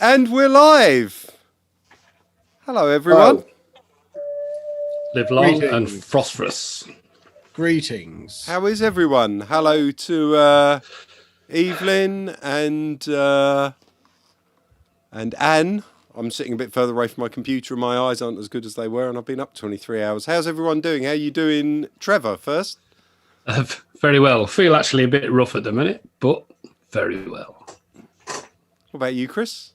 And we're live. Hello, everyone. Live long and prosperous. Greetings. How is everyone? Hello to Evelyn and Anne. I'm sitting a bit further away from my computer and my eyes aren't as good as they were, and I've been up 23 hours. How's everyone doing? How are you doing, Trevor, first? Very well. Feel actually a bit rough at the minute, but very well. What about you, Chris?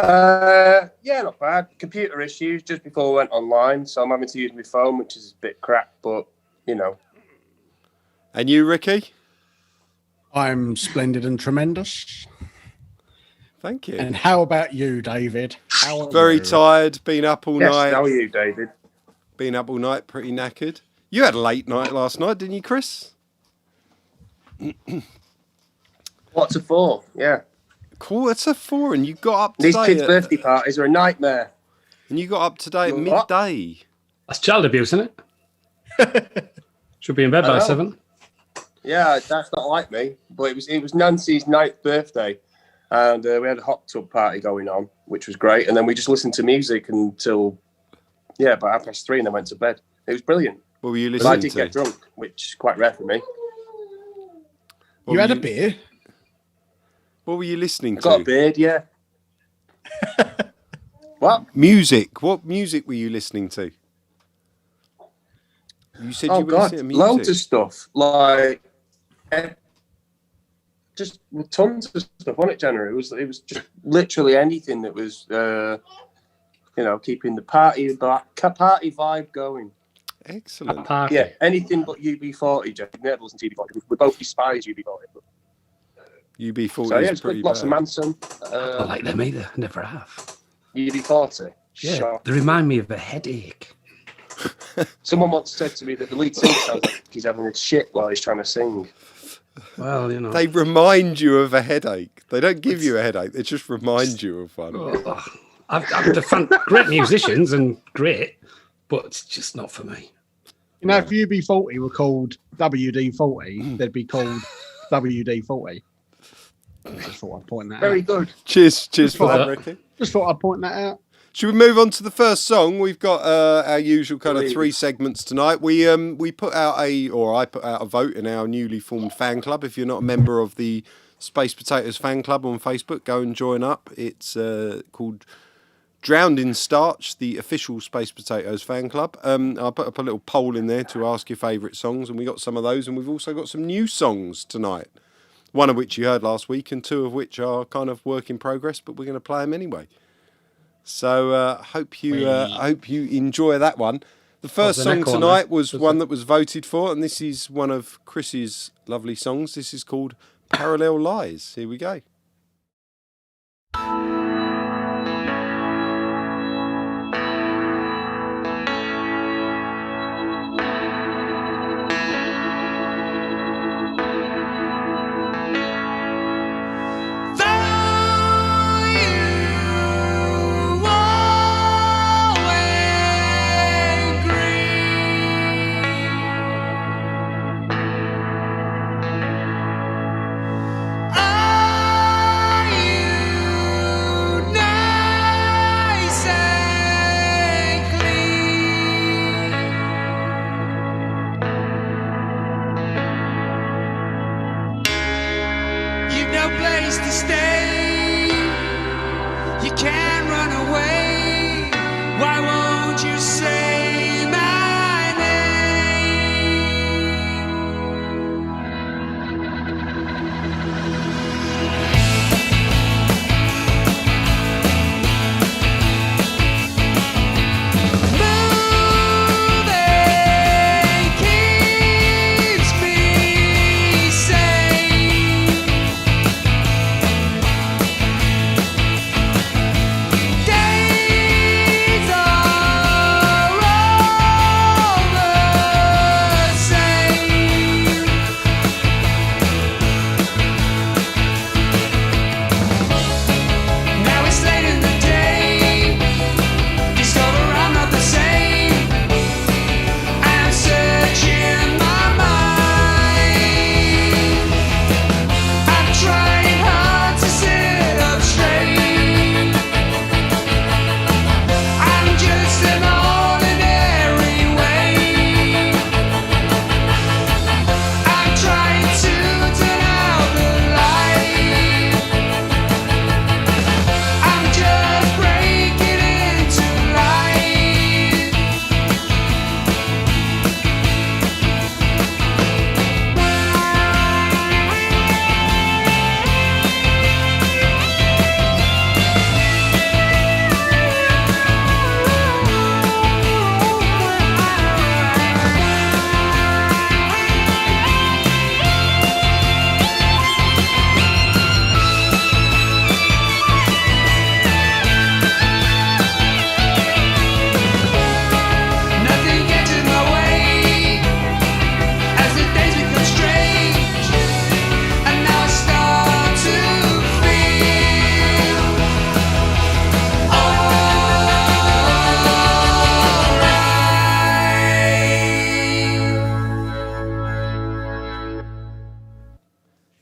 Yeah, not bad. Computer issues just before we went online, so I'm having to use my phone, which is a bit crap, but, you know. And you, Ricky? I'm splendid and tremendous. Thank you. And how about you, David? How are Very you? tired, been up all night. How are you, David? Been up all night, pretty knackered. You had a late night last night, didn't you, Chris? What's it for? Yeah. Quarter 4, and you got up today. These kids' birthday parties are a nightmare. And you got up today at What? midday. That's child abuse, isn't it? Should be in bed by 7. Yeah, that's not like me, but it was Nancy's 9th birthday, and we had a hot tub party going on, which was great, and then we just listened to music until, about 3:30, and then went to bed. It was brilliant. What were you But listening I did to? get drunk, which is quite rare for me. What You were had a beer? What were you listening I got a to? beard, yeah. What? Music. What music were you listening to? You said Oh you were God, listening to music. loads of stuff, like just tons of stuff on it. Generally, it was just literally anything that was, keeping the party vibe going. Excellent. Party. Yeah, anything but UB40. Jeff, you never listen to UB40. We both despise UB40. UB40 So yeah, is it's pretty good. Lots of bad. Manson. I don't like them either. Never have. UB40. Yeah, Sure. they remind me of a headache. Someone once said to me that the lead singer sounds like he's having a shit while he's trying to sing. Well, you know. They remind you of a headache. They don't give you a headache. They just remind you of one. They're great musicians and great, but it's just not for me. You know, if UB40 were called WD40, they'd be called WD40. Just thought I'd point that Very out. good. Cheers for that, that. Ricky. Just thought I'd point that out. Should we move on to the first song? We've got our usual kind of Please. 3 segments tonight. I put out a vote in our newly formed fan club. If you're not a member of the Space Potatoes fan club on Facebook, go and join up. It's called Drowned in Starch, the official Space Potatoes fan club. I put up a little poll in there to ask your favourite songs, and we got some of those, and we've also got some new songs tonight. One of which you heard last week, and 2 of which are kind of work in progress, but we're going to play them anyway. So hope you enjoy that one. The first an song echo on tonight that. was one that was voted for, and this is one of Chris's lovely songs. This is called Parallel Lies. Here we go.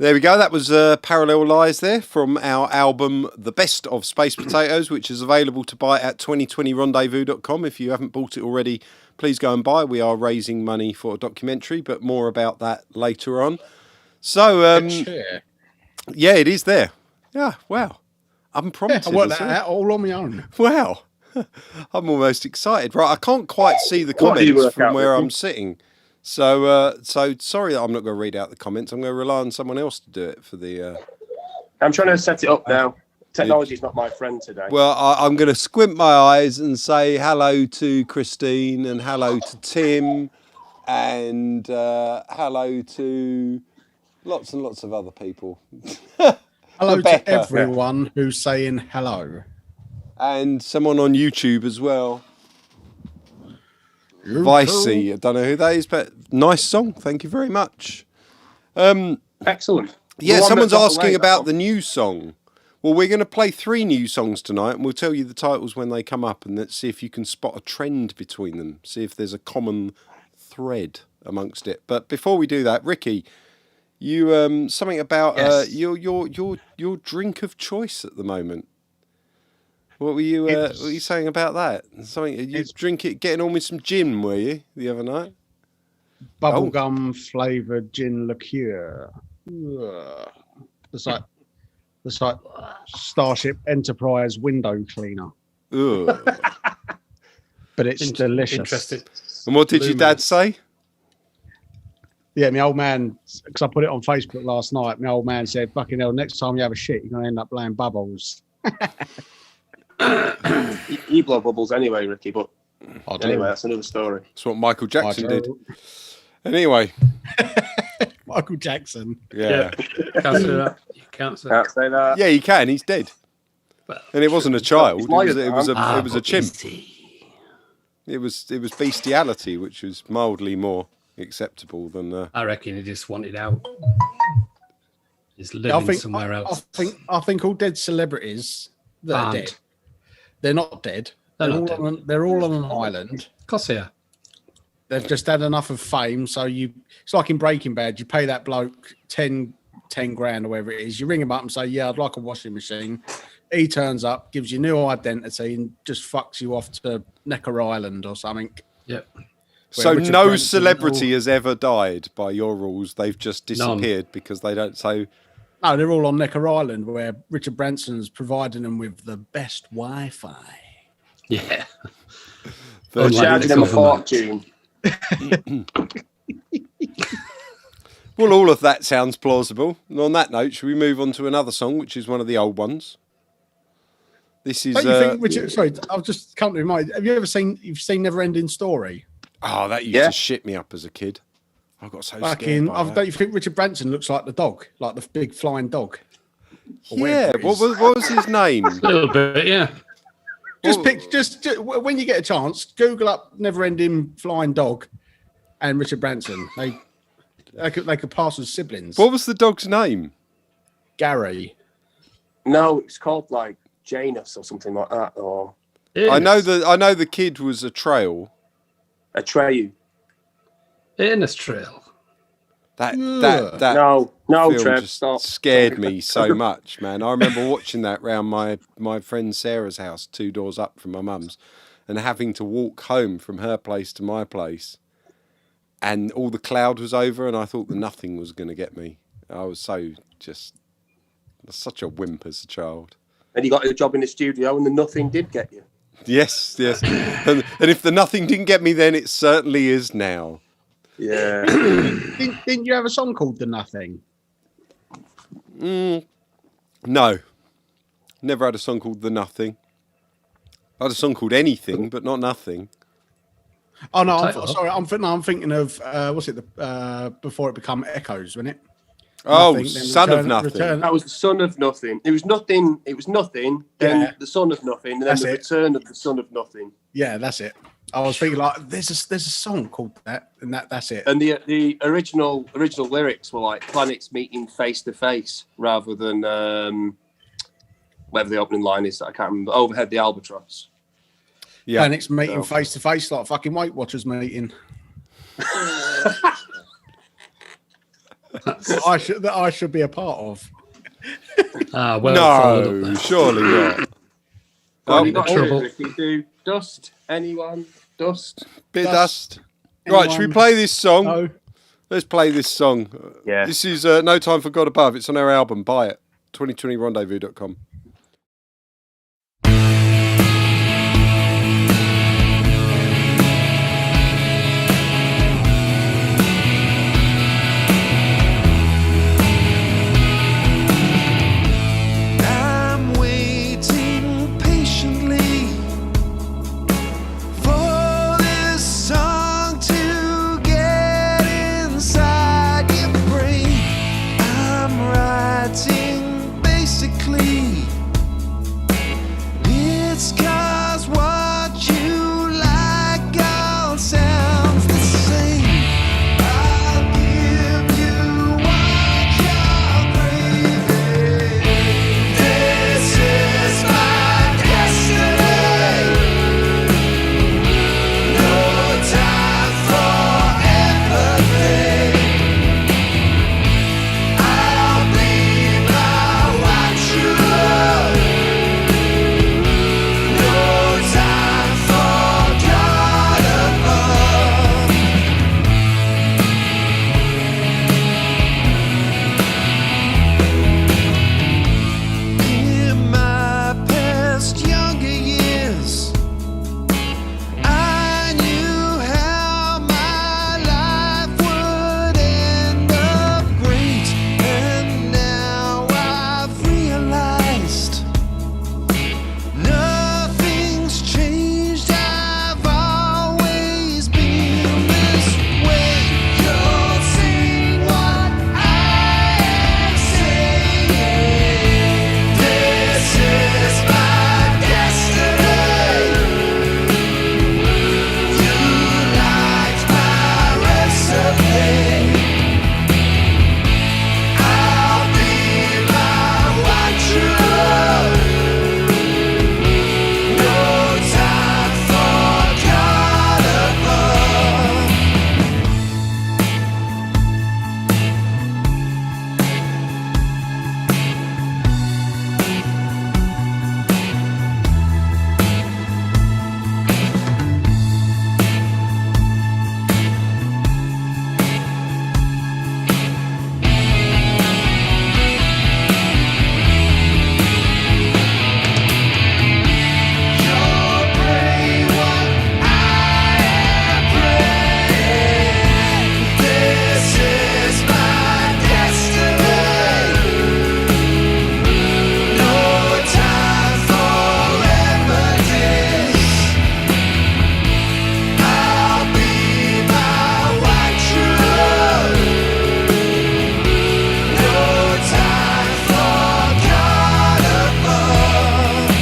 There we go. That was Parallel Lies there from our album The Best of Space Potatoes, which is available to buy at 2020rendezvous.com. If you haven't bought it already, please go and buy. We are raising money for a documentary, but more about that later on. So, yeah, it is there. Yeah, wow. Unprompted. I worked that out all on my own. Wow. I'm almost excited. Right, I can't quite see the What do you comments work from out, where Ricky? I'm sitting. So sorry that I'm not going to read out the comments. I'm going to rely on someone else to do it for the... I'm trying to set it up now. Technology's not my friend today. Well, I'm going to squint my eyes and say hello to Christine and hello to Tim and hello to lots and lots of other people. Hello Rebecca. to everyone who's saying hello. And someone on YouTube as well. Vicey, I don't know who that is, but nice song. Thank you very much. Excellent. Yeah, The one someone's that got asking away, about that the new song. Well, we're going to play 3 new songs tonight, and we'll tell you the titles when they come up, and let's see if you can spot a trend between them. See if there's a common thread amongst it. But before we do that, Ricky, you something about Yes. your drink of choice at the moment. What were you saying about that? Something you drink it, getting on with some gin, were you the other night? Bubblegum flavoured gin liqueur. Ugh. It's like Starship Enterprise window cleaner, Ugh. but it's delicious. Interesting. And what did your dad say? Yeah, my old man, because I put it on Facebook last night, my old man said, fucking hell, next time you have a shit, you're going to end up blowing bubbles. You blow bubbles anyway, Ricky, but I do. anyway, that's another story. That's what Michael Jackson I do. did. Anyway, Michael Jackson. yeah. Can't say that. You can't say that. Can't say that. Yeah, he can. He's dead. Well, And it wasn't a child. It was a but chimp. is he? It was bestiality, which was mildly more acceptable than. I reckon he just wanted out. He's living somewhere else. I think all dead celebrities that are Aren't. dead, they're not dead. They're They're, not all dead. they're all on an island. Of course they are. They've just had enough of fame. So it's like in Breaking Bad, you pay that bloke 10 grand or whatever it is. You ring him up and say, yeah, I'd like a washing machine. He turns up, gives you new identity and just fucks you off to Necker Island or something. Yep. So Richard no Branson celebrity has ever died by your rules. They've just disappeared because they don't. So No, they're all on Necker Island where Richard Branson's providing them with the best Wi-Fi. Yeah. Or Virgin charging them a government. fortune. Well, all of that sounds plausible. And on that note, should we move on to another song, which is one of the old ones? This is. Don't you think, Richard? Sorry, I've just come to mind. Have you ever seen Never Ending Story? Oh, that used Yeah. to shit me up as a kid. I got so scared. Fucking, by that. don't you think Richard Branson looks like the dog, like the big flying dog? Or Yeah. whatever it What is. was his name? A little bit, yeah. Just when you get a chance, Google up Never Ending Flying Dog and Richard Branson. They could pass as siblings. What was the dog's name? Gary. No, it's called like Janus or something like that, or I know the kid was a trail. Atreyu. Innes Trail. That No, film Trev, just stop. scared me so much, man. I remember watching that round my friend Sarah's house, 2 doors up from my mum's, and having to walk home from her place to my place, and all the cloud was over, and I thought that nothing was going to get me. I was such a wimp as a child. And you got a job in the studio, and the nothing did get you. Yes, and if the nothing didn't get me then, it certainly is now. Yeah. Didn't you have a song called The Nothing? No, never had a song called The Nothing. I had a song called Anything, but not Nothing. Oh no, Title. sorry. I'm thinking of what's it? Before it become Echoes, wasn't it? Oh, Nothing, then Son of Return- Nothing. Return- That was the son of nothing. It was nothing. It was nothing. Then Yeah. the son of nothing. And then That's the it. return of the son of nothing. Yeah, that's it. I was thinking like there's a song called that, and that's it. And the original lyrics were like planets meeting face to face, rather than whatever the opening line is. I can't remember. Overhead the albatross. Yeah. Planets meeting No. face to face like fucking Weight Watchers meeting. that I should be a part of. Well followed No, up surely not. Well, you got trouble. Ricky. Do Dust? Anyone? Dust? Bit of Dust. dust. Right, should we Anyone? play this song? No. Let's play this song. Yeah. This is No Time for God Above. It's on our album. Buy it. 2020rendezvous.com. I'm waiting patiently for this song to get inside your brain. I'm writing basically. It's 'cause what you like all sounds the same. I'll give you what you're craving. This is my destiny. No time for empathy. I'll be by what you love. No time for God above. In my past younger years, I knew how my life would end up great, and now I've realized nothing's changed. I've always been this way. You'll see what I am saying. This is my destiny. You liked my recipe. I'll be by what you love. No time for God above. You'll pray what I am praying. This is my destiny. No time for remedies. I'll be by what you love. No time for God above.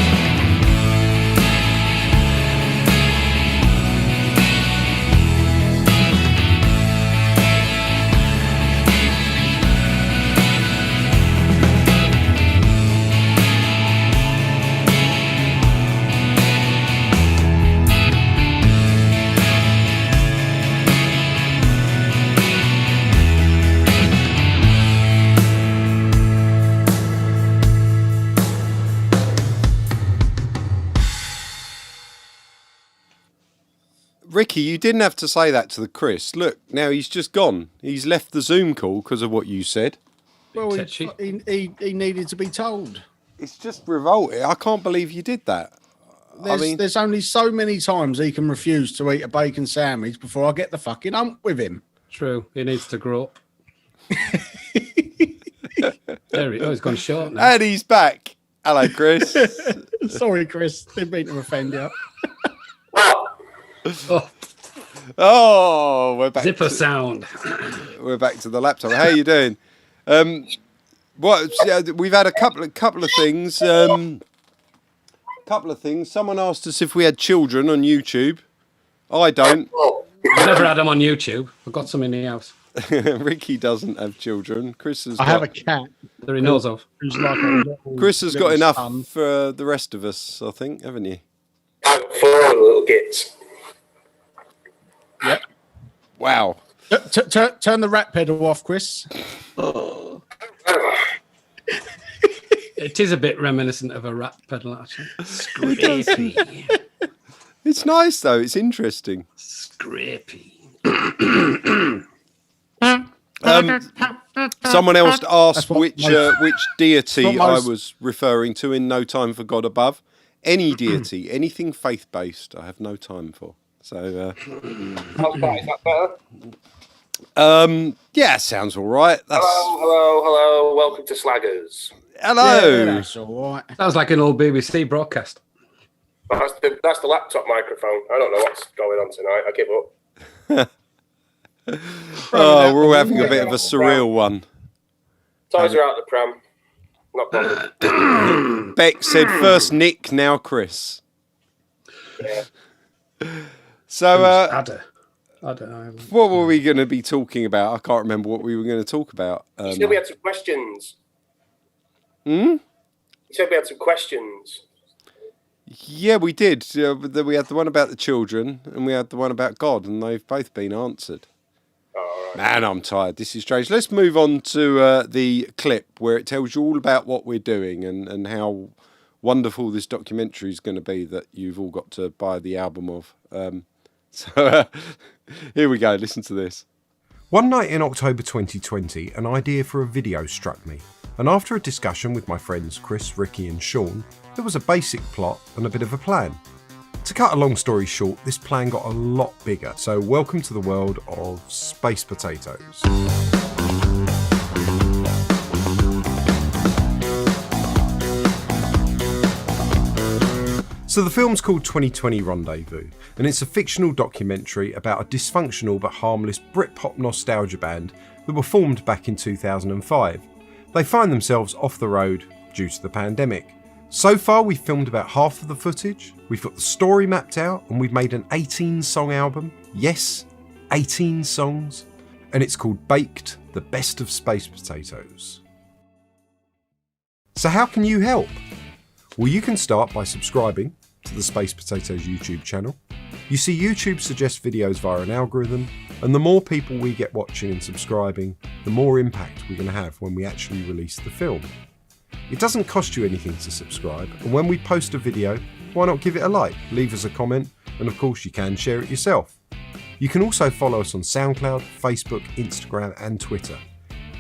Ricky, you didn't have to say that to the Chris. Look, now he's just gone. He's left the Zoom call because of what you said. Well, Tetchy. he needed to be told. It's just revolting. I can't believe you did that. There's only so many times he can refuse to eat a bacon sandwich before I get the fucking hump with him. True. He needs to grow up. There he he's gone short now. And he's back. Hello, Chris. Sorry, Chris. Didn't mean to offend you. Oh, Oh, we're back. zipper sound. We're back to the laptop. How are you doing? We've had a couple of things. Couple of things. Someone asked us if we had children on YouTube. I don't. I never had them on YouTube. I've got some in the house Ricky doesn't have children. Chris has. I have a cat that he knows of. who's like a little, Chris has got little enough son. for the rest of us, I think, haven't you? I've got 4 little gits. Wow. Turn the rat pedal off, Chris. It is a bit reminiscent of a rat pedal, actually. Scrapey. It's nice though. It's interesting. Scrapey. Someone else asked what which deity what most- I was referring to in No Time for God Above. Any deity, anything faith-based, I have no time for. So, How's that? Is that better? yeah, sounds all right. That's... Hello. Welcome to Slaggers. Hello. Yeah, that's all right. Sounds like an old BBC broadcast. That's the laptop microphone. I don't know what's going on tonight. I give up. Oh, we're all having a bit of a surreal one. Toys are out the pram. Not bothered. Beck said first Nick, now Chris. Yeah. So, Adder. I don't know. what were we going to be talking about? I can't remember what we were going to talk about. You said we had some questions. Hmm? You said we had some questions. Yeah, we did. We had the one about the children and we had the one about God, and they've both been answered. Oh, right. Man, I'm tired. This is strange. Let's move on to the clip where it tells you all about what we're doing and how wonderful this documentary is going to be that you've all got to buy the album of. Here we go. Listen to this. One night in October 2020, an idea for a video struck me. And after a discussion with my friends Chris, Ricky and Sean, there was a basic plot and a bit of a plan. To cut a long story short, this plan got a lot bigger, so welcome to the world of space potatoes. So the film's called 2020 Rendezvous, and it's a fictional documentary about a dysfunctional but harmless Britpop nostalgia band that were formed back in 2005. They find themselves off the road due to the pandemic. So far we've filmed about half of the footage, we've got the story mapped out, and we've made an 18-song album. Yes, 18 songs. And it's called Baked, the Best of Space Potatoes. So how can you help? Well, you can start by subscribing to the Space Potatoes YouTube channel. You see, YouTube suggests videos via an algorithm, and the more people we get watching and subscribing, the more impact we're going to have when we actually release the film. It doesn't cost you anything to subscribe, and when we post a video, why not give it a like, leave us a comment, and of course you can share it yourself. You can also follow us on SoundCloud, Facebook, Instagram and Twitter.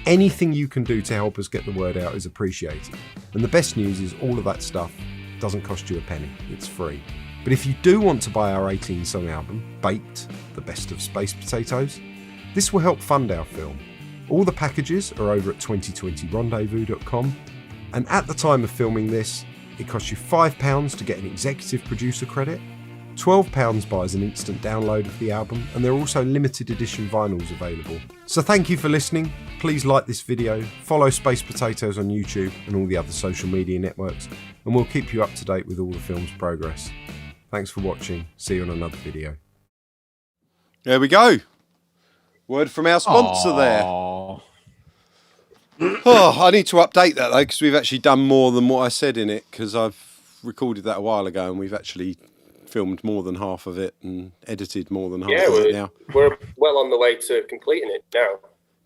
Anything you can do to help us get the word out is appreciated. And the best news is all of that stuff doesn't cost you a penny, it's free. But if you do want to buy our 18-song album, Baked, the Best of Space Potatoes, this will help fund our film. All the packages are over at 2020rendezvous.com, and at the time of filming this, it costs you £5 to get an executive producer credit, £12 buys an instant download of the album, and there are also limited edition vinyls available. So thank you for listening. Please like this video, follow Space Potatoes on YouTube and all the other social media networks, and we'll keep you up to date with all the film's progress. Thanks for watching. See you on another video. There we go. Word from our sponsor there. Oh, I need to update that though, because we've actually done more than what I said in it, because I've recorded that a while ago and we've actually filmed more than half of it and edited more than half of it now. We're well on the way to completing it now.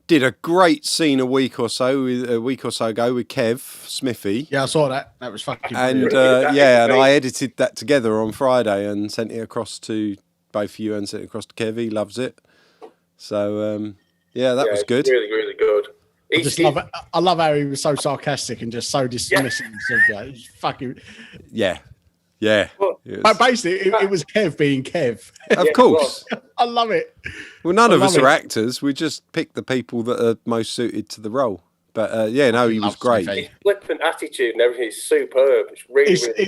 Did a great scene a week or so ago with Kev Smithy. Yeah, I saw that. That was fucking And brilliant. and I edited that together on Friday and sent it across to both of you and sent it across to Kev. He loves it. So that was good. Really, really good. I love how he was so sarcastic and just so dismissive of that. He's fucking. Yeah. But basically, it was Kev being Kev. Of course. I love it. Well, none of us love are it. actors. We just pick the people that are most suited to the role. But he was love great. Smithy. His flippant attitude and everything is superb. It's really, really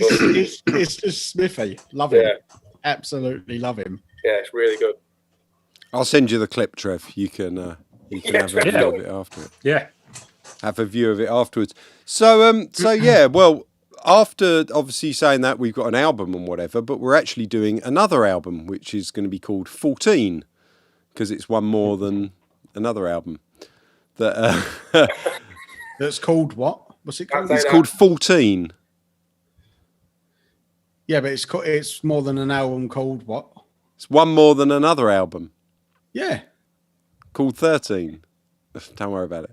good. It's just Smithy. Love him. Yeah. Absolutely love him. Yeah, it's really good. I'll send you the clip, Trev. You can have a view of it after it. Yeah. Have a view of it afterwards. So yeah, well, after obviously saying that, we've got an album and whatever, but we're actually doing another album, which is going to be called 14, because it's one more than another album. That That's called what? What's it called? it's called 14. Yeah, but it's more than an album called what? It's one more than another album. Yeah. called 13. Don't worry about it.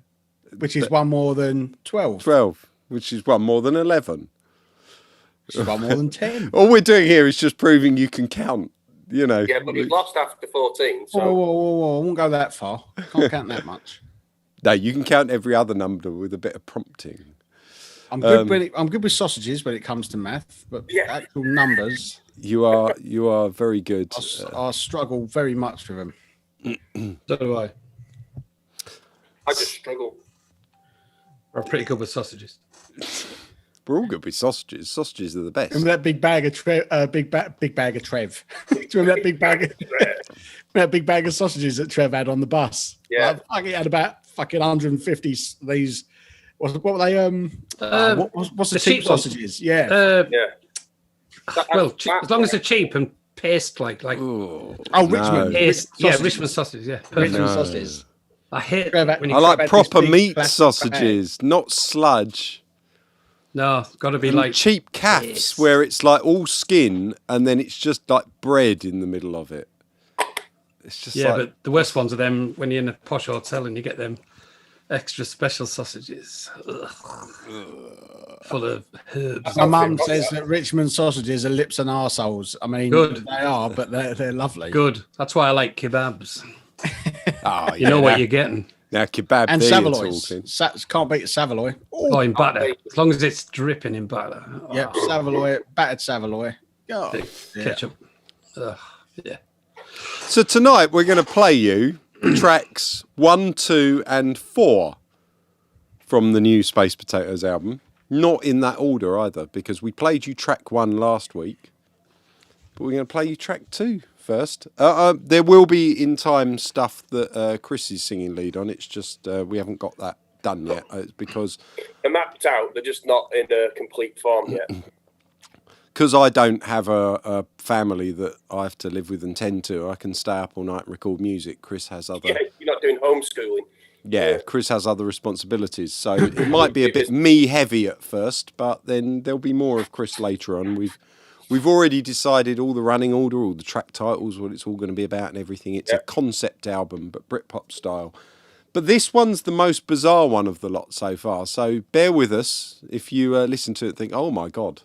Which is one more than 12. 12, which is one more than 11. Which is one more than 10. All we're doing here is just proving you can count, you know. Yeah, but we've lost after 14. So Whoa. I won't go that far. Can't count that much. No, you can count every other number with a bit of prompting. I'm good. I'm good with sausages when it comes to math, but actual numbers, You are very good. I struggle very much with them. So do I. I just struggle. I'm pretty good with sausages. We're all good with sausages. Sausages are the best. Remember that big bag of big bag of Trev? Do you remember that big bag? That big bag of sausages that Trev had on the bus? Yeah, like, he had about fucking 150 these. What were they? What's the cheap cheap ones. sausages? Yeah. Well, as long as they're cheap and paste like Ooh, Richmond. paste, sausages. Richmond sausages. Yeah, perfect. Richmond No. sausages. I hate Trev, when I you like Trev had proper this big meat plastic sausages, not sludge. no, got to be And like cheap calves Yes. where it's like all skin and then it's just like bread in the middle of it. It's just yeah, like, but the worst ones are them when you're in a posh hotel and you get them extra special sausages. Ugh. Full of herbs. My mum says that Richmond sausages are lips and arseholes. I mean, Good. they are, but they're lovely. Good. That's why I like kebabs. oh, You know what you're getting. Now kebab And there you're Savaloys. talking. Can't beat Savaloy. Oh, in batter. As long as it's dripping in batter. Oh, Yep, Savaloy, battered Savaloy. Oh, yeah. Ketchup. Ugh, yeah. So tonight we're going to play you tracks 1, 2, and 4 from the new Space Potatoes album. Not in that order either, because we played you track 1 last week, but we're going to play you track 2 first. There will be in time stuff that Chris is singing lead on. It's just we haven't got that done yet. It's because they're mapped out. They're just not in a complete form yet. because I don't have a family that I have to live with and tend to. I can stay up all night and record music. Chris has other. Yeah, you're not doing homeschooling. Yeah, Chris has other responsibilities, so it might be a bit me heavy at first, but then there'll be more of Chris later on. We've already decided all the running order, all the track titles, what it's all going to be about, and everything. It's a concept album, but Britpop style. But this one's the most bizarre one of the lot so far. So bear with us if you listen to it and think, "Oh my god,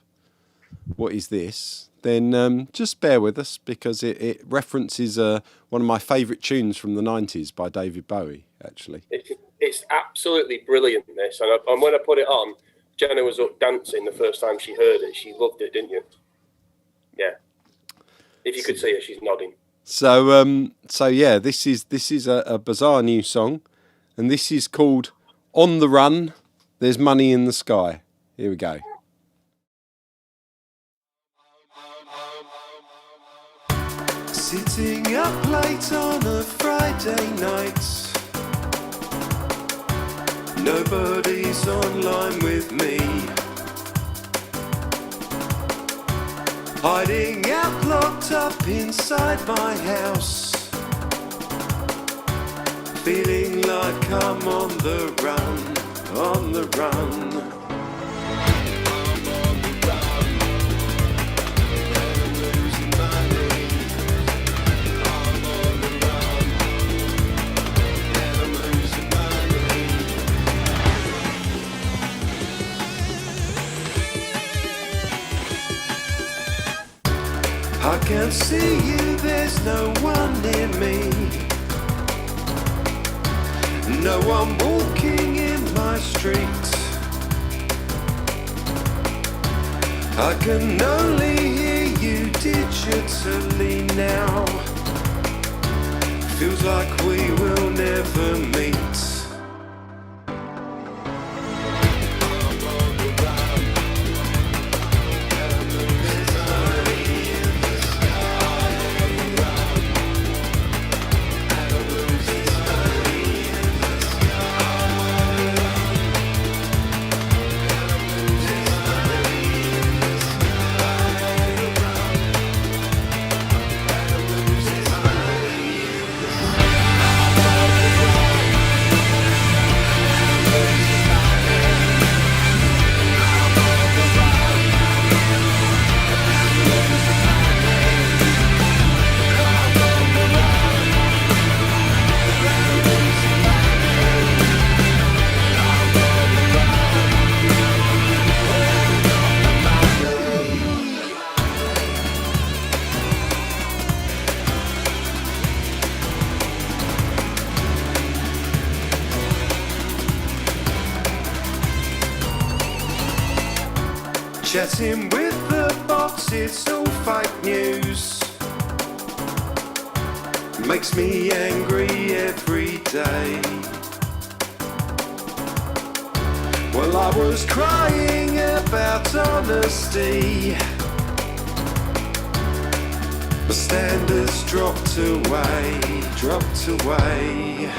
what is this?" Then just bear with us because it references one of my favourite tunes from the 90s by David Bowie, actually. It's absolutely brilliant, this. And when I put it on, Jenna was up dancing the first time she heard it. She loved it, didn't you? Yeah. If you could see her, she's nodding. So yeah, this is a bizarre new song, and this is called "On the Run." There's money in the sky. Here we go. Sitting up late on a Friday night, nobody's online with me. Hiding out, locked up inside my house, feeling like I'm on the run, on the run. I can't see you, there's no one near me. No one walking in my street. I can only hear you digitally now. Feels like we will never meet. Chatting with the bots, it's all fake news. Makes me angry every day. Well, I was crying about honesty. My standards dropped away, dropped away.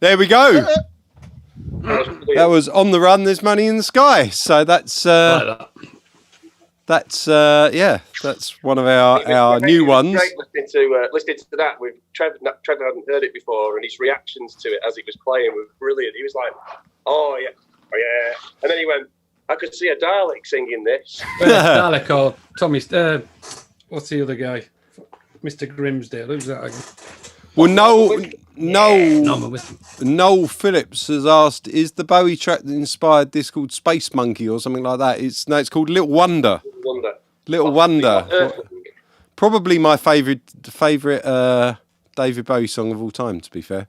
There we go. That was On the Run, There's Money in the Sky. So that's Like that. yeah, that's one of our new ones. Great listening to that with Trevor. Trevor hadn't heard it before, and his reactions to it as it was playing were brilliant. He was like, "Oh yeah, oh yeah," and then he went, "I could see a Dalek singing this." Dalek or Tommy. What's the other guy? Mr. Grimsdale. Who's that again? Well, Norman Wisdom. Noel Phillips has asked, is the Bowie track that inspired this called Space Monkey or something like that? It's called Little Wonder. Little Wonder. Probably my favourite David Bowie song of all time, to be fair.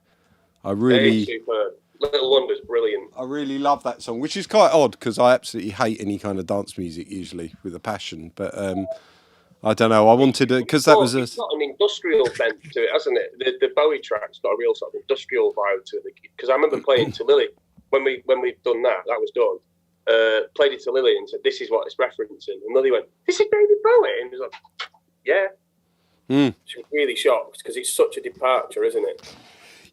Superb. Little Wonder's brilliant. I really love that song, which is quite odd because I absolutely hate any kind of dance music usually with a passion. But I don't know. I wanted it because that was It's got an industrial bent to it, hasn't it? The Bowie track's got a real sort of industrial vibe to it. Because I remember playing to Lily when we'd done that was done. Played it to Lily and said, "This is what it's referencing." And Lily went, "This is David Bowie," and he was like, "Yeah." She was really shocked because it's such a departure, isn't it?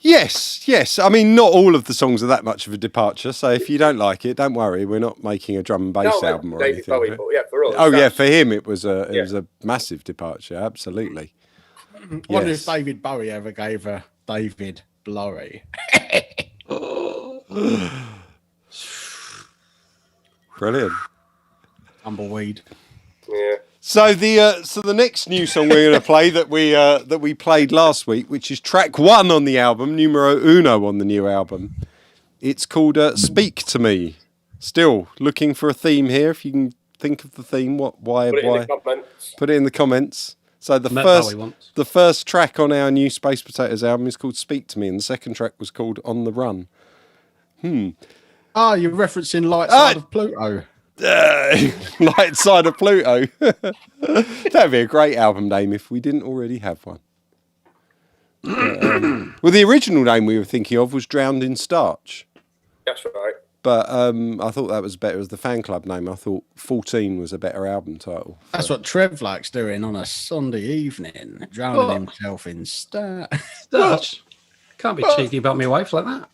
Yes. I mean, not all of the songs are that much of a departure. So if you don't like it, don't worry. We're not making a drum and bass album or David anything. Bowie, but yeah, for us. Oh yeah, for him it was a massive departure. Absolutely. I wonder if David Bowie ever gave a David Blowy. Brilliant. Tumbleweed. Yeah. So the next new song we're going to play that we played last week, which is track 1 on the album, numero uno on the new album. It's called "Speak to Me." Still looking for a theme here. If you can think of the theme, why? Put it in the comments. Put it in the comments. So the first track on our new Space Potatoes album is called "Speak to Me," and the second track was called "On the Run." Ah, you're referencing Light Side of Pluto. Light Side of Pluto. That'd be a great album name if we didn't already have one. Well, the original name we were thinking of was Drowned in Starch. That's right. But I thought that was better as the fan club name. I thought 14 was a better album title. That's what Trev likes doing on a Sunday evening, drowning himself in Starch. Can't be cheeky about my wife like that.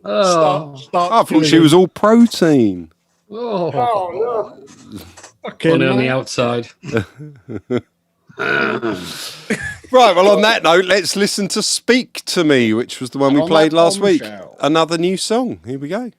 Start I thought she was all protein. Oh no. Funny on the outside. Right, well, on that note, let's listen to Speak to Me, which was the one we played last week. Another new song. Here we go.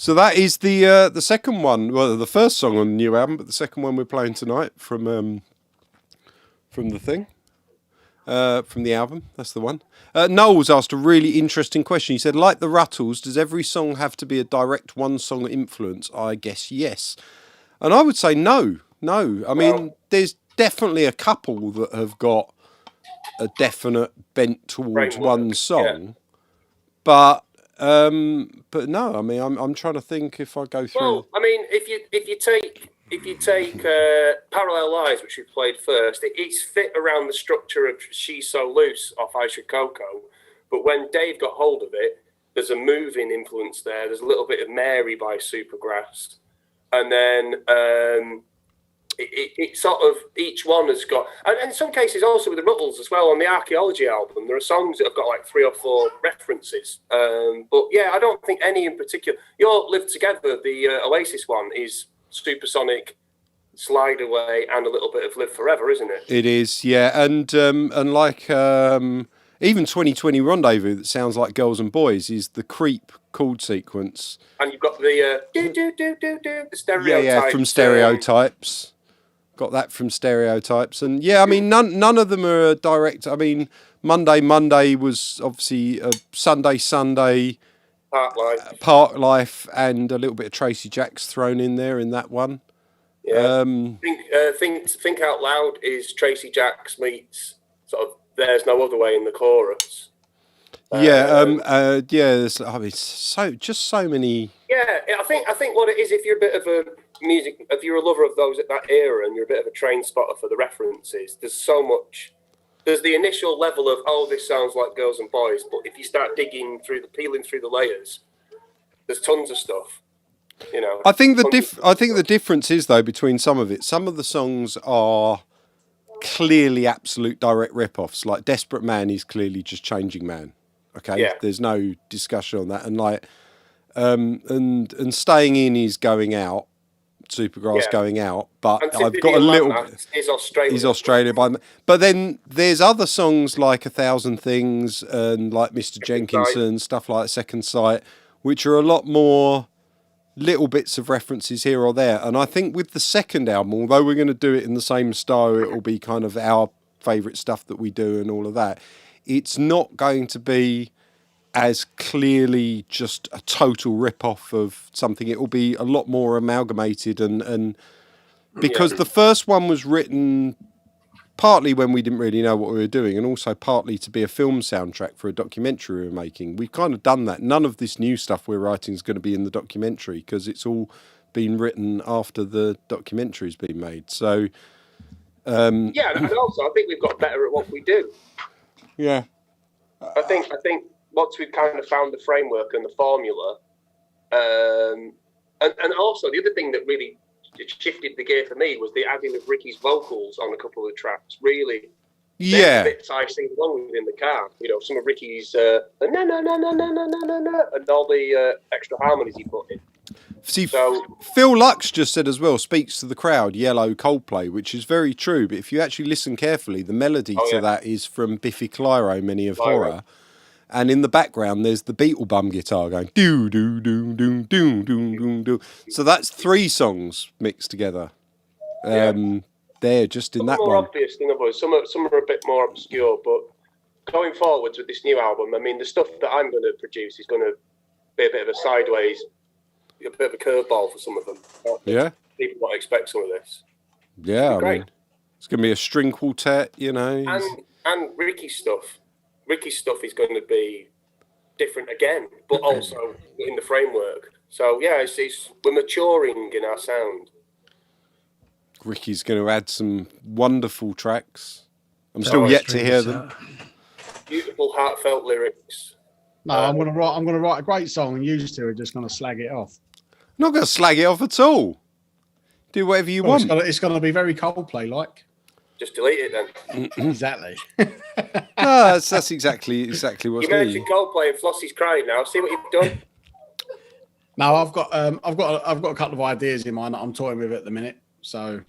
So that is the second one. Well, the first song on the new album, but the second one we're playing tonight from the thing. From the album, that's the one. Noel's asked a really interesting question. He said, like the Ruttles, does every song have to be a direct one-song influence? I guess yes. And I would say no. I mean, there's definitely a couple that have got a definite bent towards one song. Yeah. But no, I mean, I'm trying to think if I go through... Well, I mean, if you take Parallel Lives, which we played first, it's fit around the structure of She's So Loose off Aisha Coco. But when Dave got hold of it, there's a moving influence there. There's a little bit of Mary by Supergrass. And then it sort of, each one has got... And in some cases also with the Ruttles as well, on the Archaeology album, there are songs that have got like 3 or 4 references. But yeah, I don't think any in particular. Your Live Together, the Oasis one, is Supersonic, Slide Away, and a little bit of Live Forever, isn't it? It is, yeah. And like even 2020 Rendezvous, that sounds like Girls and Boys, is the Creep chord sequence. And you've got the the Stereotypes. Yeah, from Stereotypes. Got that from Stereotypes. And yeah, I mean, none of them are direct. I mean, Monday was obviously Sunday. Park Life, and a little bit of Tracy Jacks thrown in there in that one. Yeah. Think Out Loud is Tracy Jacks meets sort of There's No Other Way in the chorus. There's, I mean, so many. Yeah, I think what it is, if you're a bit of a if you're a lover of those at that era, and you're a bit of a train spotter for the references, there's so much. There's the initial level of, oh, this sounds like Girls and Boys, but if you start peeling through the layers, there's tons of stuff. You know, I think the difference is, though, between some of it. Some of the songs are clearly absolute direct rip-offs. Like Desperate Man is clearly just Changing Man. Okay, yeah. There's no discussion on that. And like, and Staying In is Going Out. Supergrass Going Out, but I've got a little bit. Is Australia by, but then there's other songs like 1,000 Things and like Mr. Jenkinson, stuff like Second Sight, which are a lot more little bits of references here or there. And I think with the second album, although we're going to do it in the same style, it will be kind of our favourite stuff that we do and all of that. It's not going to be as clearly just a total rip-off of something. It will be a lot more amalgamated, and because the first one was written partly when we didn't really know what we were doing, and also partly to be a film soundtrack for a documentary we were making. We've kind of done that. None of this new stuff we're writing is going to be in the documentary because it's all been written after the documentary's been made. So and also I think we've got better at what we do. Yeah. I think once we've kind of found the framework and the formula, and also the other thing that really shifted the gear for me was the adding of Ricky's vocals on a couple of tracks. Really, bits I sing along with in the car. You know, some of Ricky's na na na na na na na na, and all the extra harmonies he put in. See, Phil Lux just said as well, speaks to the crowd, Yellow Coldplay, which is very true. But if you actually listen carefully, the melody to that is from Biffy Clyro, Many of Horror. And in the background, there's the Beatle bum guitar going do do do do do do do do. So that's 3 songs mixed together. There, just in that one. More obvious than others. Some are a bit more obscure, but going forwards with this new album, I mean, the stuff that I'm going to produce is going to be a bit of a sideways, a bit of a curveball for some of them. Yeah, people won't expect some of this. Yeah, I mean, it's going to be a string quartet, you know, and Ricky's stuff. Ricky's stuff is going to be different again, but also in the framework. So yeah, we're maturing in our sound. Ricky's going to add some wonderful tracks. I'm still yet to hear them. Beautiful, heartfelt lyrics. No, I'm going to write a great song, and you two are just going to slag it off. I'm not going to slag it off at all. Do whatever you want. It's going to be very Coldplay-like. Just delete it then. Exactly. No, that's exactly what's you mentioned Coldplay and Flossie's crying now. See what you've done. No, I've got a couple of ideas in mind that I'm toying with at the minute. So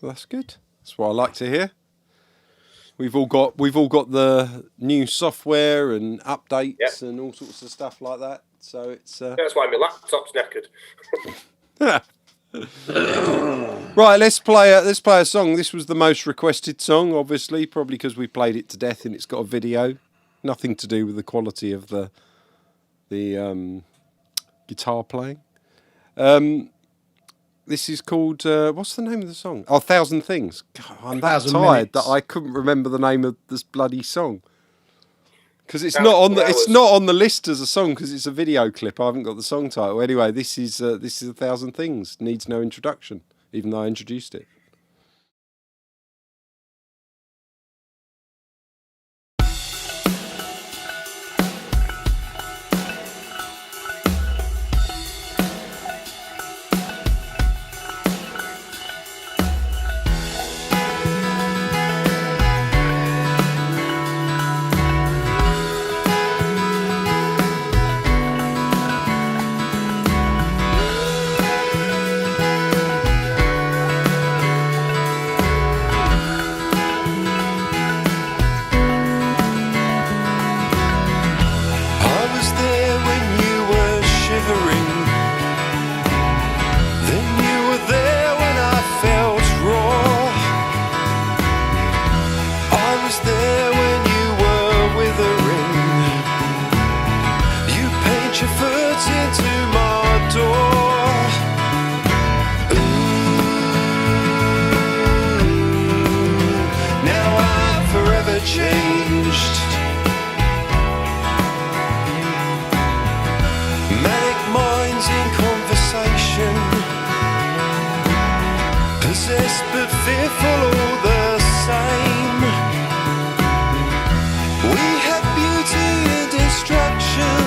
that's good. That's what I like to hear. We've all got the new software and updates and all sorts of stuff like that. So it's That's why my laptop's knackered. right. Let's play a song. This was the most requested song, obviously, probably because we played it to death and it's got a video. Nothing to do with the quality of the guitar playing. This is called what's the name of the song? Oh, 1,000 Things. God, I'm that 1,000 tired Minutes. that I couldn't remember the name of this bloody song. Because it's 1,000 not on the hours. it's not on the list as a song because it's a video clip. I haven't got the song title. Anyway, this is 1,000 Things. Needs no introduction, even though I introduced it. I was there when you were shivering. Then you were there when I felt raw. I was there when you were withering. You paint your foot into my door. Ooh, now I'm forever changed. Manic minds in conversation, possessed but fearful all the same. We had beauty and destruction.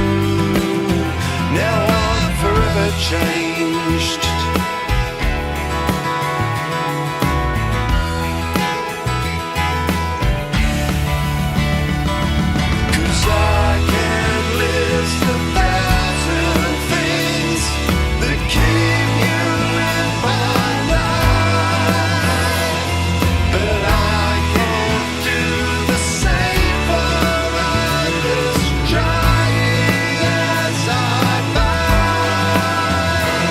Ooh, now I'm forever changed. Cause I can list 1,000 things that keep you in my life, but I can't do the same for others, trying as I might.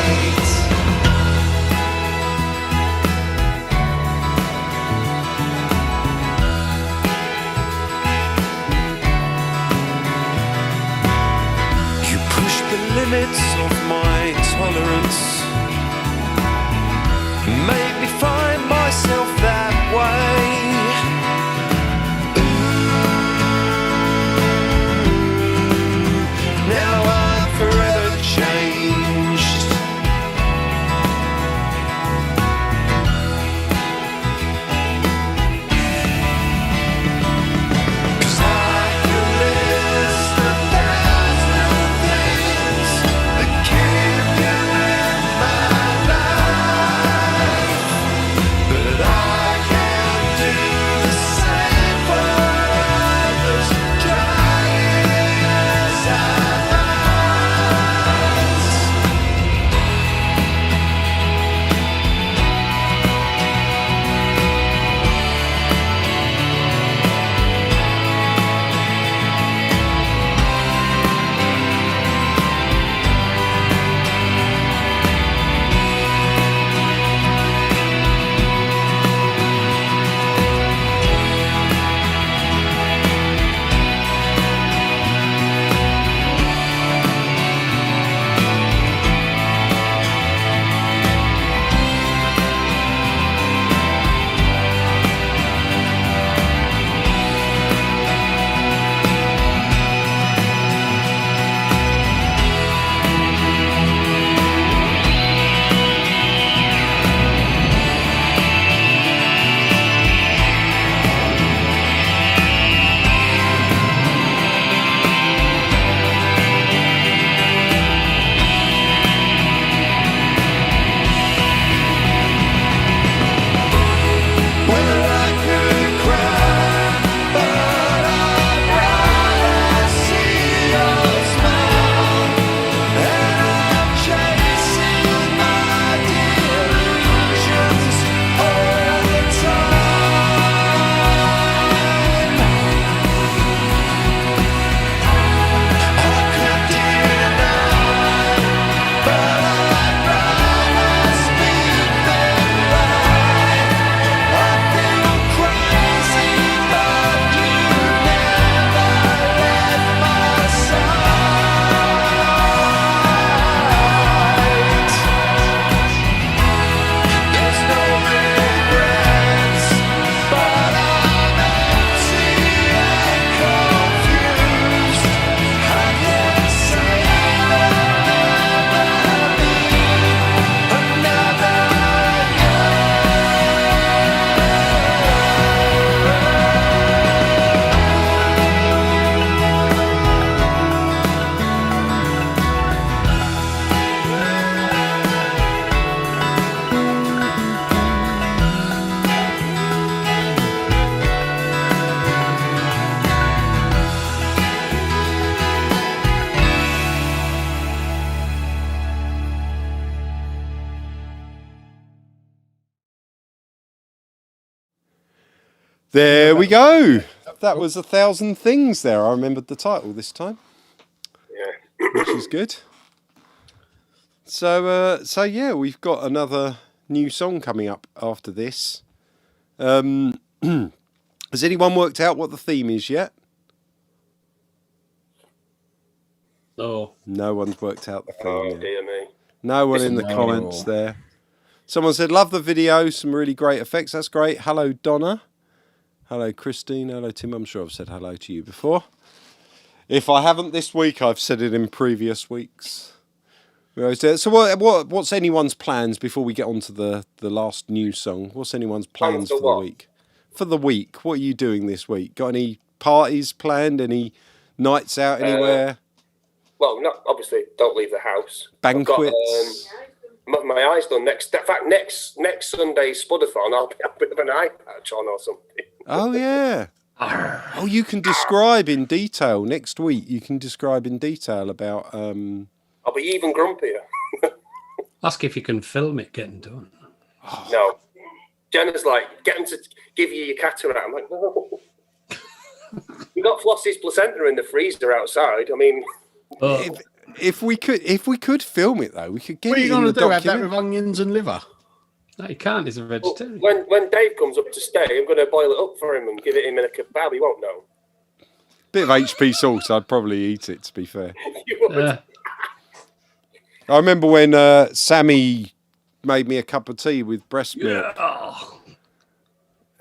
There we go. That was 1,000 Things there. I remembered the title this time. Yeah. Which is good. So yeah, we've got another new song coming up after this. Has anyone worked out what the theme is yet? No. No one's worked out the theme Oh, yet. dear me. No one in the comments there. Someone said, love the video, some really great effects. That's great. Hello, Donna. Hello, Christine. Hello, Tim. I'm sure I've said hello to you before. If I haven't this week, I've said it in previous weeks. So what's anyone's plans before we get on to the last new song? What's anyone's plans for the week? For the week, what are you doing this week? Got any parties planned? Any nights out anywhere? Well, not obviously. Don't leave the house. Banquets? I've got, my eyes done next. In fact, next Sunday Spudathon, I'll be a bit of an eye patch on or something. Oh yeah. Oh, you can describe in detail next week. You can describe in detail about. I'll be even grumpier. Ask if you can film it getting done. No. Jenna's like, get him to give you your cataract. I'm like, no. We got Flossie's placenta in the freezer outside. I mean, if we could film it though, we could get What are it you in going the to do? Have that document. with onions and liver? No, you can't. He's a vegetarian. when Dave comes up to stay, I'm going to boil it up for him and give it him in a kebab. He won't know. Bit of HP sauce, I'd probably eat it. To be fair, You would. I remember when Sammy made me a cup of tea with breast milk. Oh,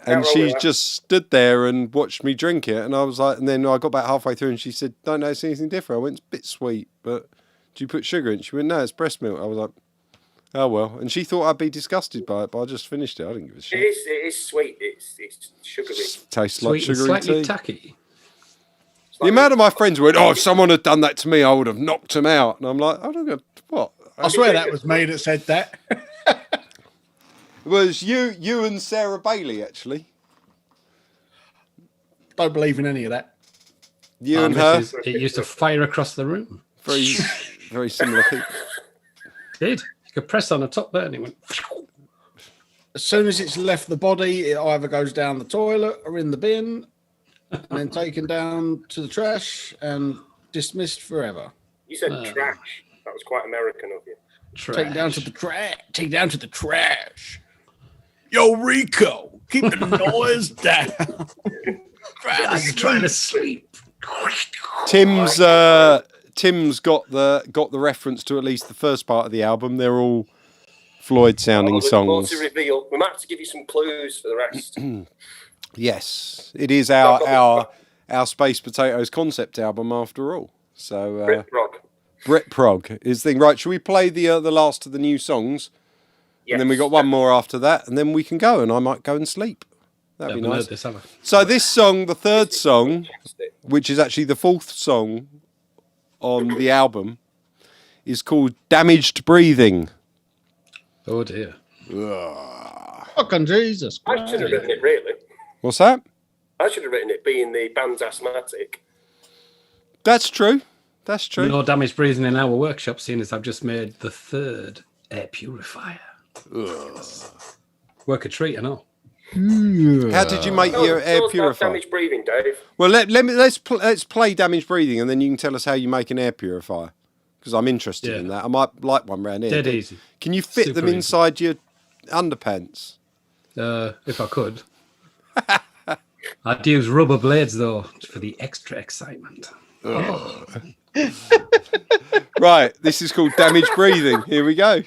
And Can't roll she with that. just stood there and watched me drink it. And I was like, and then I got back halfway through and she said, don't notice anything different. I went, it's a bit sweet, but do you put sugar in? She went, no, it's breast milk. I was like, oh, well. And she thought I'd be disgusted by it, but I just finished it. I didn't give a shit. It is sweet. It's sugary. Tastes like sweet and sugary slightly tea. tacky. The amount of my friends went, oh, if someone had done that to me, I would have knocked him out. And I'm like, I don't know, what? I swear that was me that said that. It was you and Sarah Bailey, actually. Don't believe in any of that. You and her. It used to fire across the room. Very, very similar people. Did. You could press on the top there and it went... As soon as it's left the body, it either goes down the toilet or in the bin, and then taken down to the trash and dismissed forever. You said trash. That was quite American of you. Taken down to the trash. Take down to the trash. Yo, Rico, keep the noise down. I'm trying to sleep. Tim's got the reference to at least the first part of the album. They're all Floyd sounding There's more songs. to reveal. We might have to give you some clues for the rest. Yes, it is our Space Potatoes concept album after all. So Britpop is the thing. Right, should we play the last of the new songs? Yes. And then we got one more after that, and then we can go, and I might go and sleep. That'd be nice. This, have I? So this song, the third song, which is actually the fourth song on the album, is called Damaged Breathing. Oh dear. Fucking Jesus. I should have written it, really. What's that? I should have written it being the band's asthmatic. That's true. That's true. No damage breathing in our workshop, seeing as I've just made the third air purifier. Work a treat and all. How did you make your air purifier? Damaged breathing, Dave. Well, let's play Damaged Breathing, and then you can tell us how you make an air purifier. Because Because I'm interested in that. I might like one round here. Dead easy. Can you fit Super them inside your underpants? If I could. I'd use rubber blades though for the extra excitement. Right, this is called damage breathing. Here we go.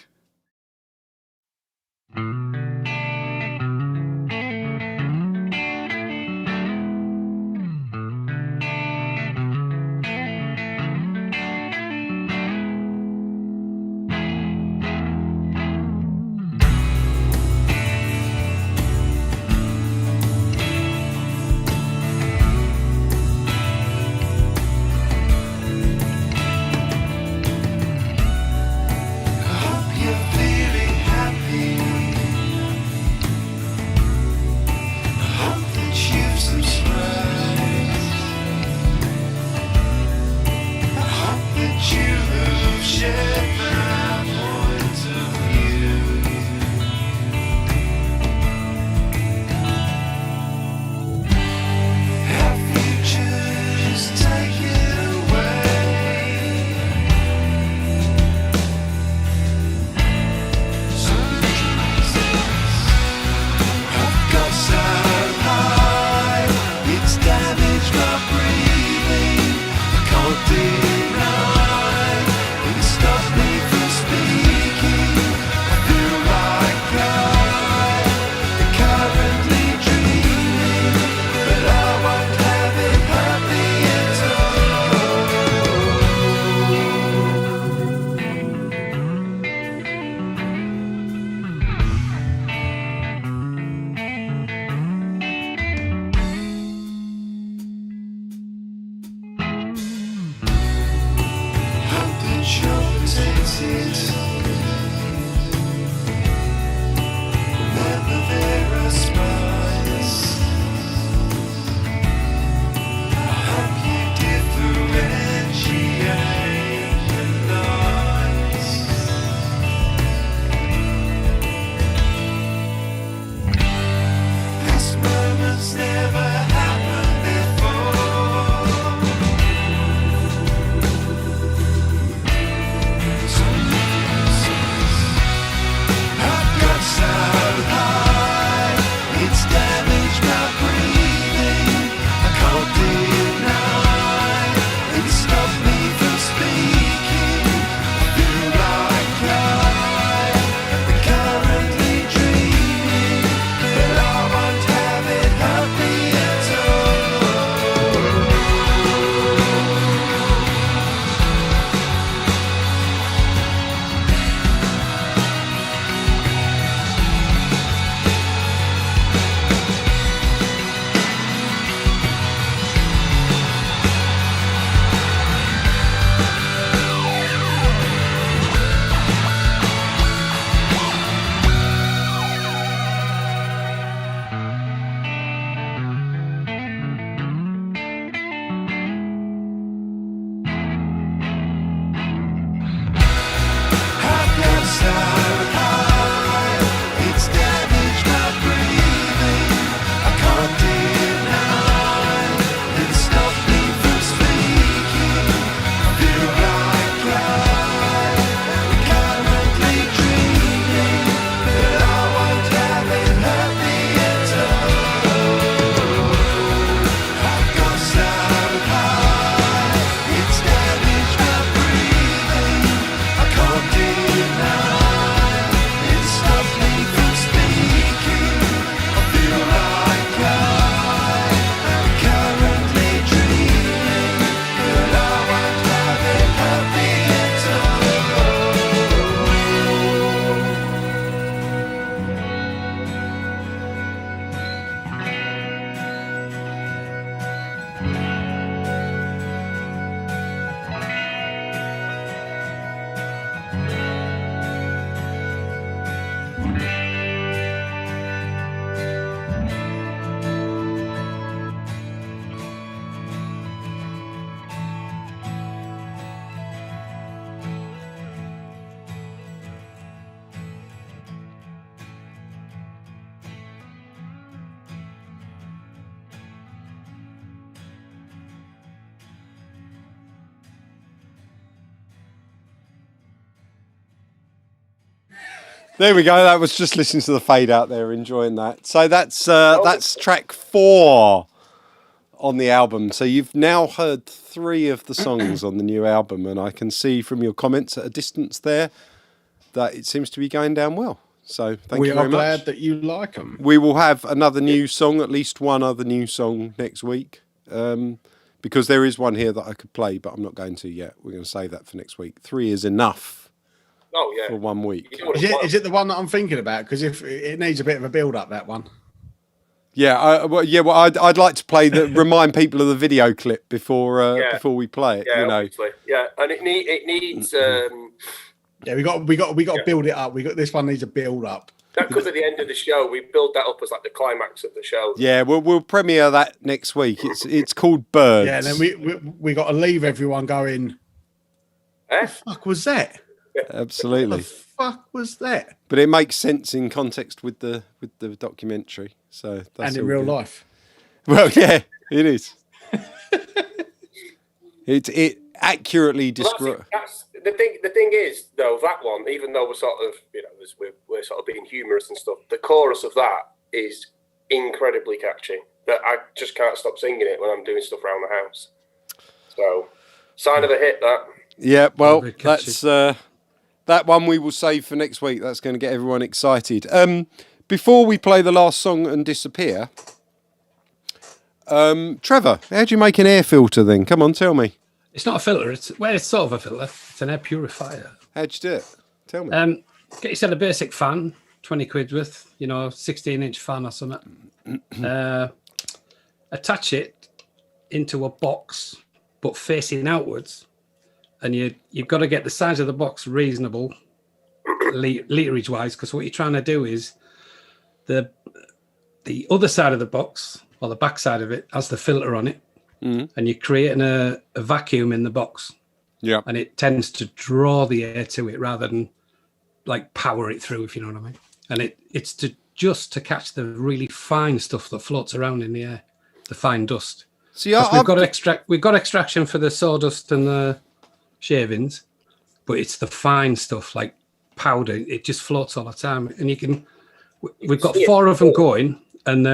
There we go. That was just listening to the fade out there, enjoying that. So that's track 4 on the album. So you've now heard 3 of the songs on the new album, and I can see from your comments at a distance there that it seems to be going down well. So thank you very much. We are glad that you like them. We will have another new song, at least one other new song next week, because there is one here that I could play, but I'm not going to yet. We're going to save that for next week. 3 is enough. Oh yeah, for 1 week. Is it the one that I'm thinking about? Because if it needs a bit of a build up, that one. Yeah, I'd like to play remind people of the video clip before we play it. Yeah, you know. obviously. Yeah, and it needs. Yeah, we got to build it up. This one needs a build up. That could be the end of the show. We build that up as like the climax of the show. Yeah, we'll premiere that next week. It's called Birds. Yeah, and then we got to leave everyone going. What the fuck was that? Absolutely. What the fuck was that? But it makes sense in context with the documentary. So that's and in all real good. life. Well, yeah, it is. It accurately describes. That's the thing. The thing is, though, that one, even though we're sort of, we're sort of being humorous and stuff, the chorus of that is incredibly catchy. That I just can't stop singing it when I'm doing stuff around the house. So, sign of a hit. That. Yeah, well, that's that one we will save for next week. That's going to get everyone excited. Before we play the last song and disappear, Trevor, how do you make an air filter then? Come on, tell me. It's not a filter. It's sort of a filter. It's an air purifier. How'd you do it? Tell me. Get yourself a basic fan, 20 quid worth, 16-inch fan or something. Attach it into a box, but facing outwards. And you've got to get the size of the box reasonable, literage-wise, because what you're trying to do is the other side of the box, or the back side of it, has the filter on it, and you're creating a vacuum in the box. Yeah. And it tends to draw the air to it rather than like power it through, if you know what I mean. And it's just to catch the really fine stuff that floats around in the air, the fine dust. See, we've got extraction for the sawdust and the shavings, but it's the fine stuff like powder. It just floats all the time, and we've got 4 of them going, and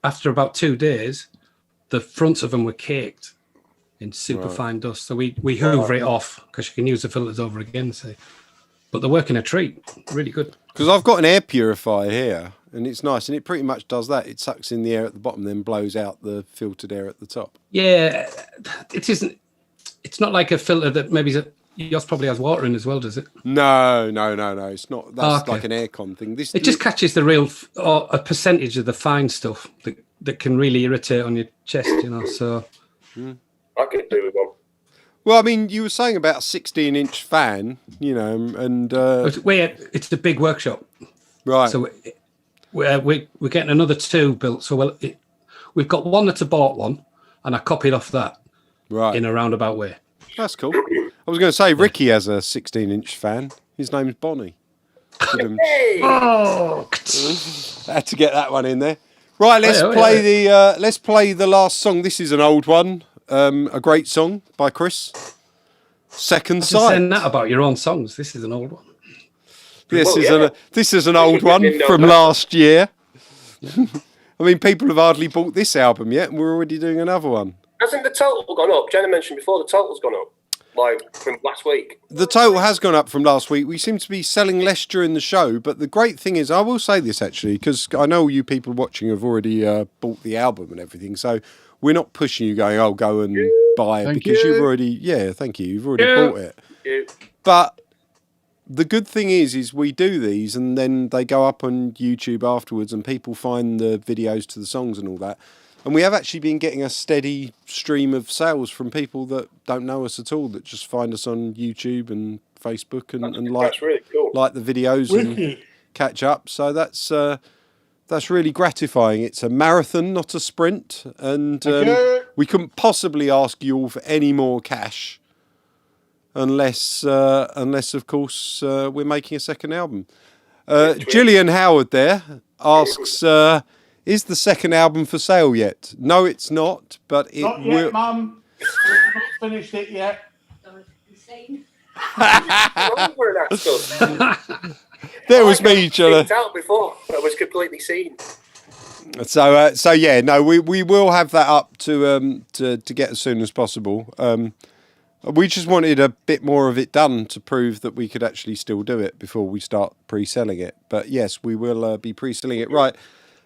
after about 2 days, the fronts of them were caked in super fine dust. So we hoover it off because you can use the filters over again. So, but they're working a treat, really good. Because I've got an air purifier here, and it's nice, and it pretty much does that. It sucks in the air at the bottom, then blows out the filtered air at the top. Yeah, it isn't. It's not like a filter that yours probably has water in as well, does it? No. It's not. That's like an aircon thing. It just catches the real, or a percentage of the fine stuff that can really irritate on your chest, so. I could do with one. Well, I mean, you were saying about a 16-inch fan, and... it's a big workshop. Right. So we're getting another 2 built. So we've got one that's a bought one, and I copied off that in a roundabout way. That's cool. I was going to say, Ricky has a 16-inch fan. His name's Bonnie. Hey! Oh! I had to get that one in there. Right, let's play the last song. This is an old one. A great song by Chris. Second Sight. Saying that about your own songs. This is an old one. This is an old one from last year. I mean, people have hardly bought this album yet, and we're already doing another one. Hasn't the total gone up? Jenna mentioned before the total's gone up, like from last week. The total has gone up from last week. We seem to be selling less during the show, but the great thing is, I will say this actually, because I know you people watching have already bought the album and everything, so we're not pushing you going, oh, go and buy it, because you've already, thank you, you've already bought it. But the good thing is we do these and then they go up on YouTube afterwards and people find the videos to the songs and all that. And we have actually been getting a steady stream of sales from people that don't know us at all, that just find us on YouTube and Facebook and like, really cool. like the videos and catch up. So that's really gratifying. It's a marathon, not a sprint. And we couldn't possibly ask you all for any more cash unless of course, we're making a second album. Gillian Howard there asks... is the second album for sale yet? No, it's not, but it not will. yet, Mum. We've not finished it yet. There was me, John. Out before I was completely seen. So yeah, no, we will have that up to get as soon as possible. We just wanted a bit more of it done to prove that we could actually still do it before we start pre-selling it. But yes, we will be pre-selling it. Right,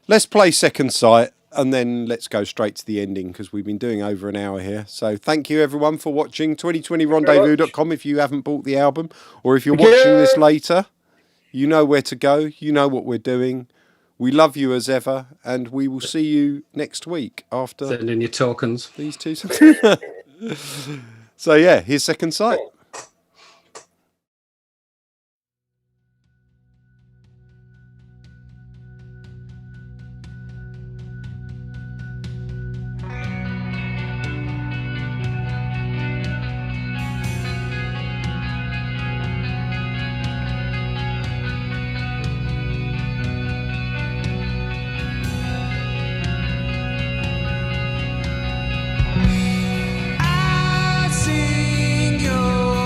let's play Second Sight and then let's go straight to the ending because we've been doing over an hour here. So thank you everyone for watching. 2020rendezvous.com if you haven't bought the album, or if you're watching this later, you know where to go. You know what we're doing. We love you as ever, and we will see you next week after Send in your tokens. these two. So yeah, here's Second Sight. I sing your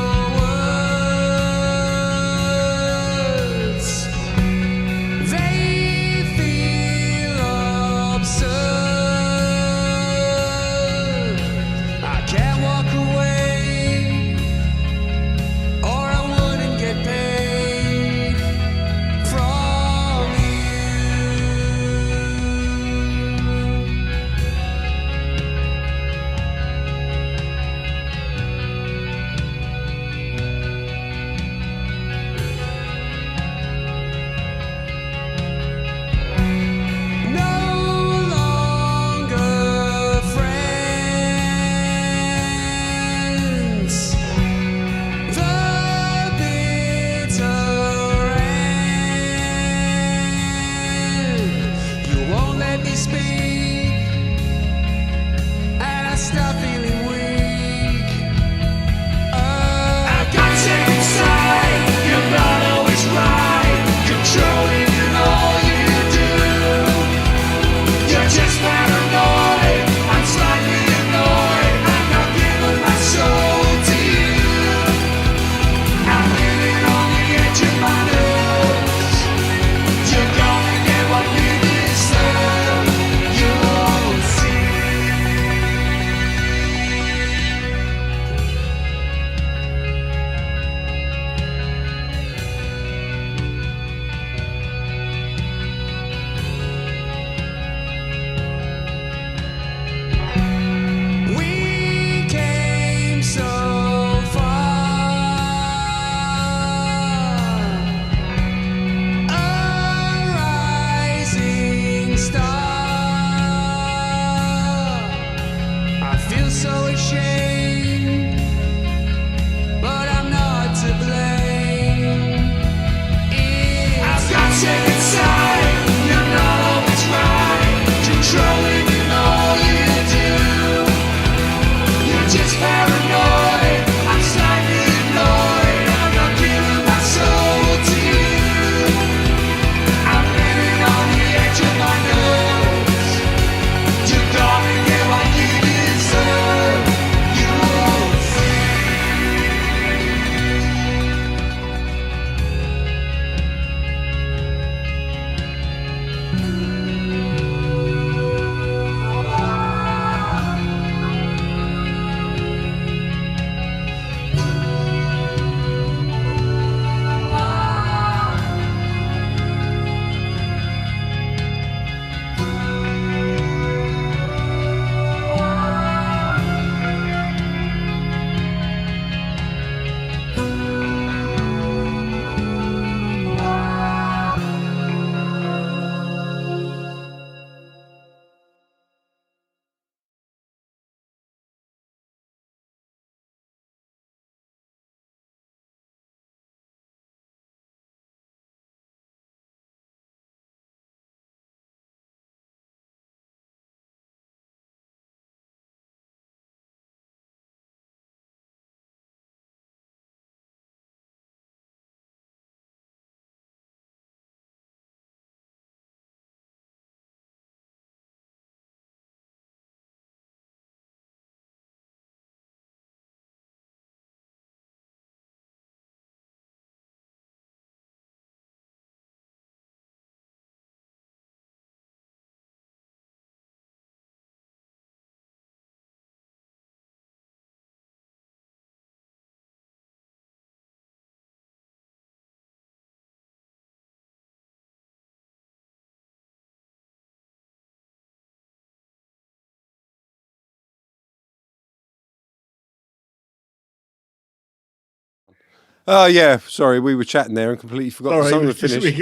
Oh yeah, sorry, we were chatting there and completely forgot the Sorry, song we to just- finish.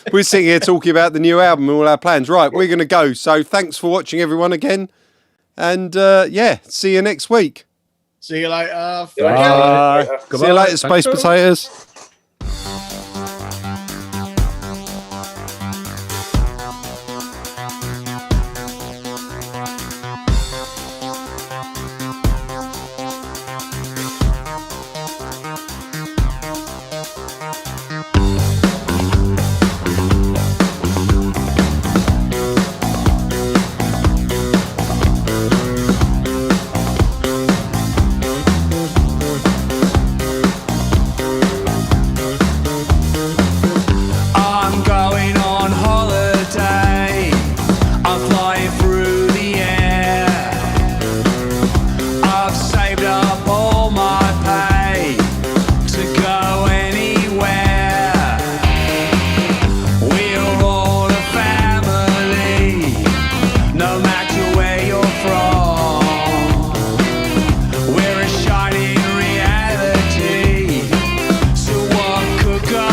we- We're sitting here talking about the new album and all our plans. Right, we're going to go. So thanks for watching, everyone, again, and yeah, see you next week. See you later. Bye. Goodbye. See you later, Space Thanks. Potatoes. I'm going on holiday. I'm flying through the air. I've saved up all my pay to go anywhere. We're all a family, no matter where you're from. We're a shining reality, so what could go